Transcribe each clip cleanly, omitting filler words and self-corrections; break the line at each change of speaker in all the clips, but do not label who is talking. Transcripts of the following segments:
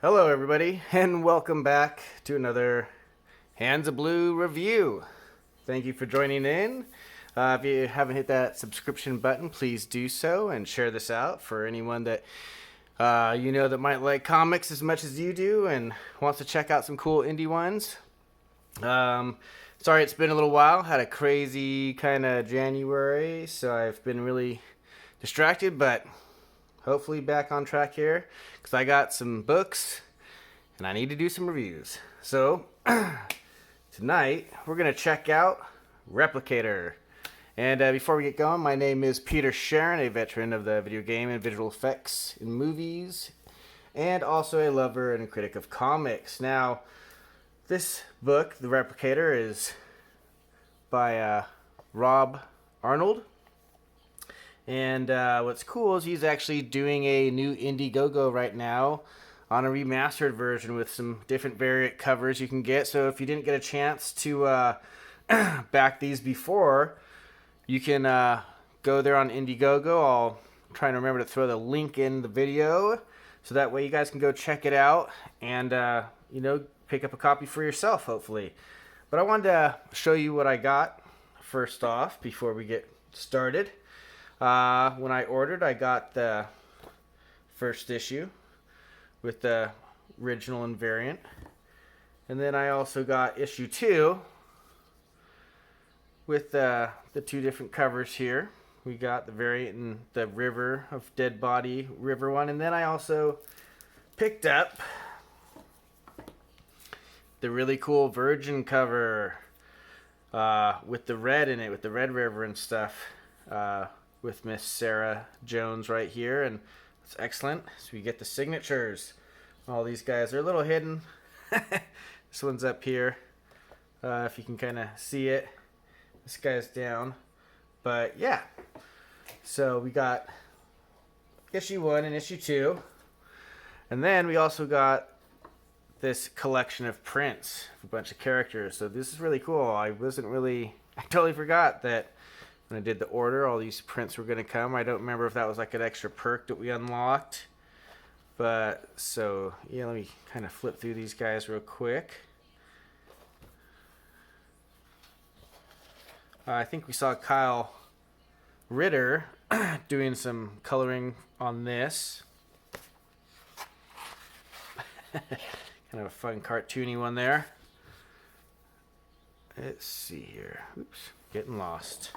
Hello everybody, and welcome back to another Hands of Blue review. Thank you for joining in. If you haven't hit that subscription button, please do so and share this out for anyone that you know that might like comics as much as you do and wants to check out some cool indie ones. Sorry it's been a little while. Had a crazy kind of January, so I've been really distracted, but hopefully back on track here because I got some books and I need to do some reviews. So tonight we're going to check out Replicator. And before we get going, my name is Peter Sharon, a veteran of the video game and visual effects in movies, and also a lover and a critic of comics. Now, this book, The Replicator, is by Rob Arnold. And what's cool is he's actually doing a new Indiegogo right now on a remastered version with some different variant covers you can get. So if you didn't get a chance to back these before, you can go there on Indiegogo. I'll try and remember to throw the link in the video so that way you guys can go check it out and pick up a copy for yourself, hopefully. But I wanted to show you what I got first off before we get started. When I ordered, I got the first issue with the original and variant. And then I also got issue 2 with the two different covers here. We got the variant and the River of Dead Body River one. And then I also picked up the really cool Virgin cover with the red in it, with the Red River and stuff. With Miss Sarah Jones right here, and it's excellent. So we get the signatures. All these guys are a little hidden. This one's up here, if you can kind of see it. This guy's down, but yeah. So we got issue 1 and issue 2, and then we also got this collection of prints of a bunch of characters. So this is really cool. I totally forgot that when I did the order, all these prints were going to come. I don't remember if that was like an extra perk that we unlocked. But, so, yeah, let me kind of flip through these guys real quick. I think we saw Kyle Ritter doing some coloring on this. Kind of a fun cartoony one there. Let's see here. Oops, getting lost.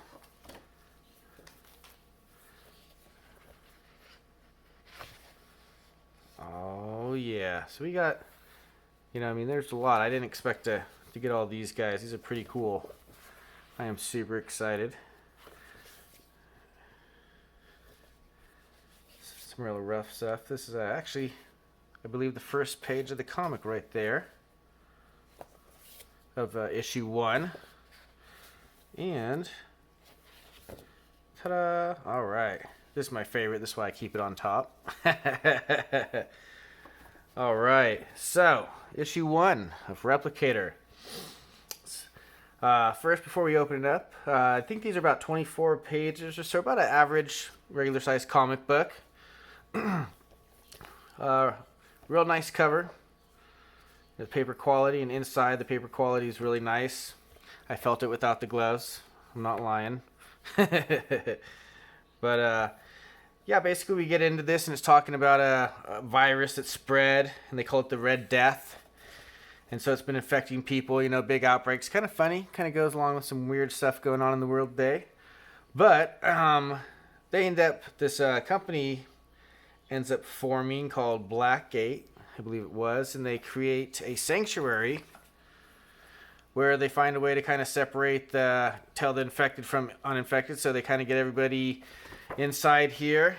Oh yeah, so we got, there's a lot. I didn't expect to get all these guys. These are pretty cool. I am super excited. Some real rough stuff. This is actually, I believe, the first page of the comic right there of issue 1. And, ta-da! All right. This is my favorite. This is why I keep it on top. All right. So, issue 1 of Replicator. First, before we open it up, I think these are about 24 pages or so, about an average regular-sized comic book. Real nice cover. The paper quality, and inside the paper quality is really nice. I felt it without the gloves. I'm not lying. But, yeah, basically we get into this and it's talking about a virus that spread, and they call it the Red Death. And so it's been infecting people, big outbreaks. Kind of funny. Kind of goes along with some weird stuff going on in the world today. But this company ends up forming called Blackgate, I believe it was, and they create a sanctuary where they find a way to kind of separate tell the infected from uninfected. So they kind of get everybody inside here,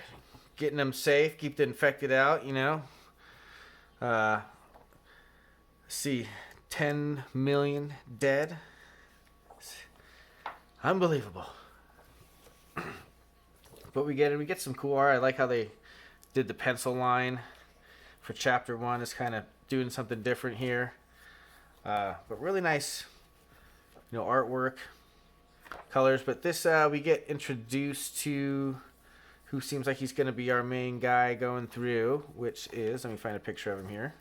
getting them safe, keep the infected out, see, 10 million dead. Unbelievable. But we get some cool art. I like how they did the pencil line for chapter 1. It's kind of doing something different here. But really nice, artwork, colors. But this, we get introduced to who seems like he's going to be our main guy going through, which is, let me find a picture of him here.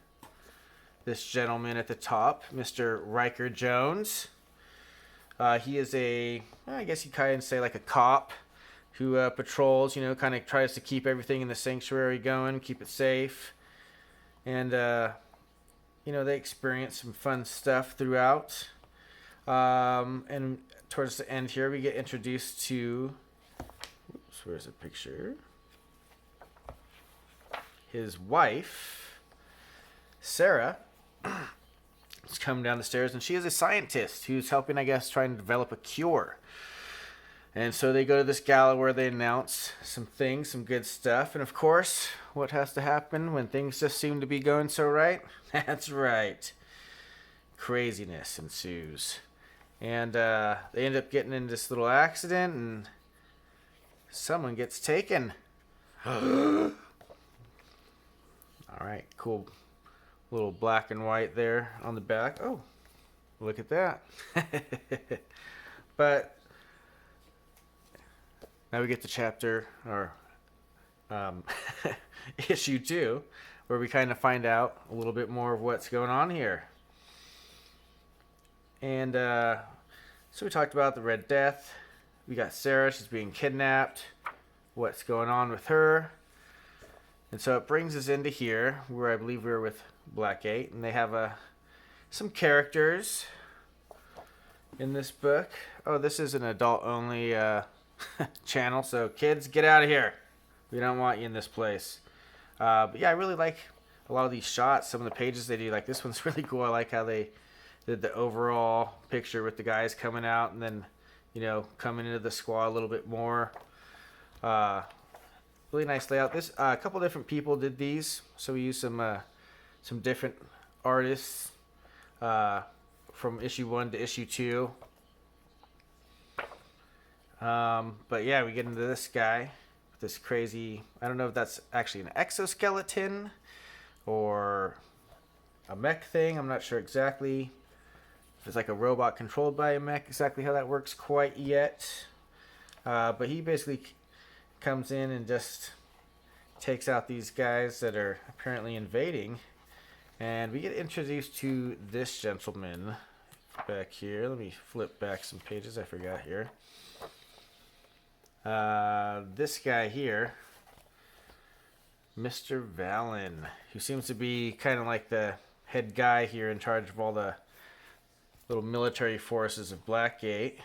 this gentleman at the top, Mr. Riker Jones. He is I guess you kind of say like a cop who patrols, kind of tries to keep everything in the sanctuary going, keep it safe. And, they experience some fun stuff throughout. And towards the end here, we get introduced to, where's the picture? His wife, Sarah, is coming down the stairs, and she is a scientist who's helping, I guess, trying to develop a cure. And so they go to this gala where they announce some things, some good stuff. And of course, what has to happen when things just seem to be going so right? That's right. Craziness ensues. And they end up getting in this little accident, and someone gets taken. All right, cool. Little black and white there on the back. Oh, look at that. But now we get to chapter, or issue 2, where we kind of find out a little bit more of what's going on here. And so we talked about the Red Death. We got Sarah, she's being kidnapped. What's going on with her? And so it brings us into here, where I believe we were with Blackgate, and they have some characters in this book. Oh, this is an adult-only channel, so kids, get out of here. We don't want you in this place. But yeah, I really like a lot of these shots, some of the pages they do. Like this one's really cool. I like how they did the overall picture with the guys coming out and then, coming into the squad a little bit more. Really nice layout. This a couple different people did these, so we used some different artists from issue 1 to issue 2. But yeah, we get into this guy with this crazy, I don't know if that's actually an exoskeleton or a mech thing. I'm not sure exactly if it's like a robot controlled by a mech, exactly how that works quite yet. But he basically comes in and just takes out these guys that are apparently invading. And we get introduced to this gentleman back here. Let me flip back some pages I forgot here. This guy here, Mr. Valen, who seems to be kind of like the head guy here in charge of all the little military forces of Blackgate.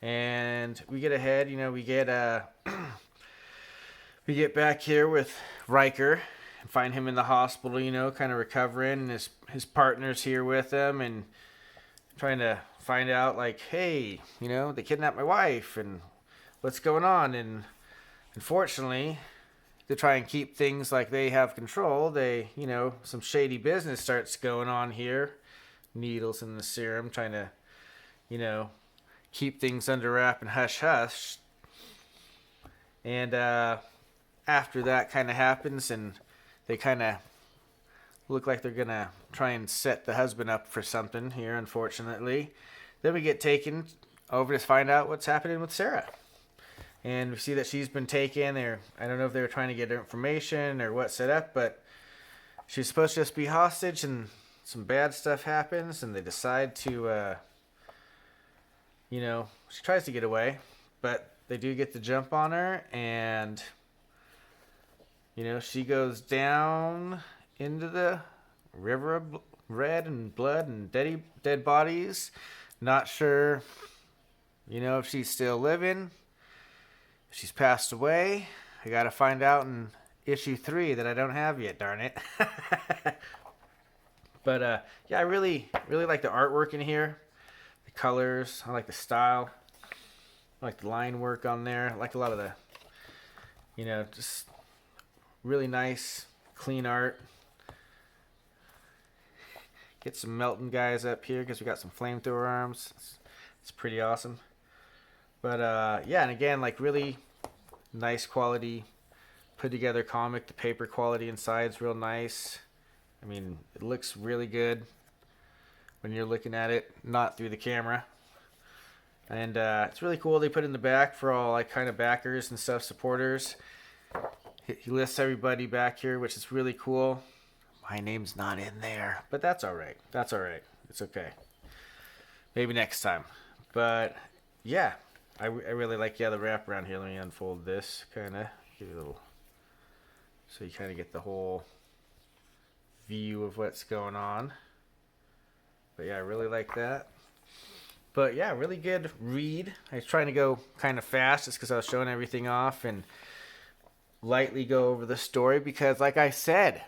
And we get ahead, we get we get back here with Riker and find him in the hospital, kind of recovering, and his partner's here with him and trying to find out, like, hey, they kidnapped my wife and what's going on. And unfortunately, to try and keep things like they have control, they, some shady business starts going on here. Needles in the serum, trying to, keep things under wrap and hush hush. And after that kind of happens, and they kind of look like they're gonna try and set the husband up for something here, unfortunately. Then we get taken over to find out what's happening with Sarah. And we see that she's been taken there. I don't know if they were trying to get her information or what set up, but she's supposed to just be hostage, and some bad stuff happens, and they decide to, she tries to get away, but they do get the jump on her, and, she goes down into the river of red and blood and dead bodies. Not sure, if she's still living, if she's passed away. I gotta find out in issue 3 that I don't have yet, darn it. But yeah, I really like the artwork in here. The colors, I like the style. I like the line work on there. I like a lot of the, just really nice, clean art. Get some melting guys up here because we got some flamethrower arms. It's pretty awesome. But yeah, and again, like really nice quality, put together comic. The paper quality inside's real nice. I mean, it looks really good when you're looking at it, not through the camera. And it's really cool. They put in the back for all like kind of backers and stuff, supporters. He lists everybody back here, which is really cool. my name's not in there. But that's all right. That's all right. It's okay. Maybe next time. But yeah, I really like the wraparound here. Let me unfold this, kind of give you a little, so you kind of get the whole view of what's going on. But yeah, I really like that. But yeah, really good read. I was trying to go kind of fast just because I was showing everything off and lightly go over the story because, like I said,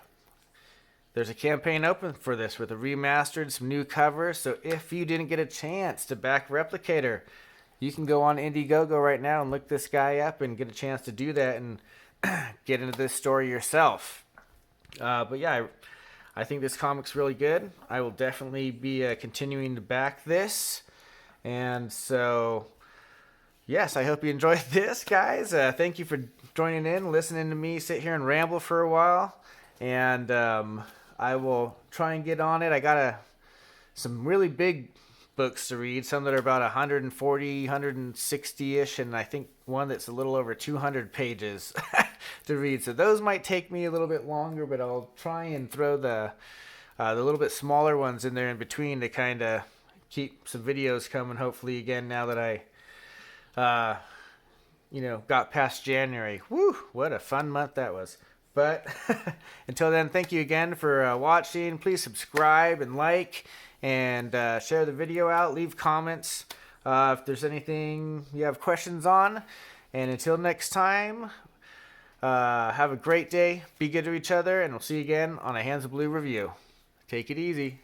there's a campaign open for this with a remastered, some new covers. So if you didn't get a chance to back Replicator, you can go on Indiegogo right now and look this guy up and get a chance to do that and get into this story yourself. But yeah, I think this comic's really good. I will definitely be continuing to back this. And so, yes, I hope you enjoyed this, guys. Thank you for joining in, listening to me sit here and ramble for a while. And I will try and get on it. I got some really big books to read, some that are about 140, 160-ish, and I think one that's a little over 200 pages to read. So those might take me a little bit longer, but I'll try and throw the little bit smaller ones in there in between to kind of keep some videos coming, hopefully, again, now that I got past January. Woo, what a fun month that was. But until then, thank you again for watching. Please subscribe and like and share the video out. Leave comments if there's anything you have questions on. And until next time, have a great day. Be good to each other. And we'll see you again on a Hands of Blue review. Take it easy.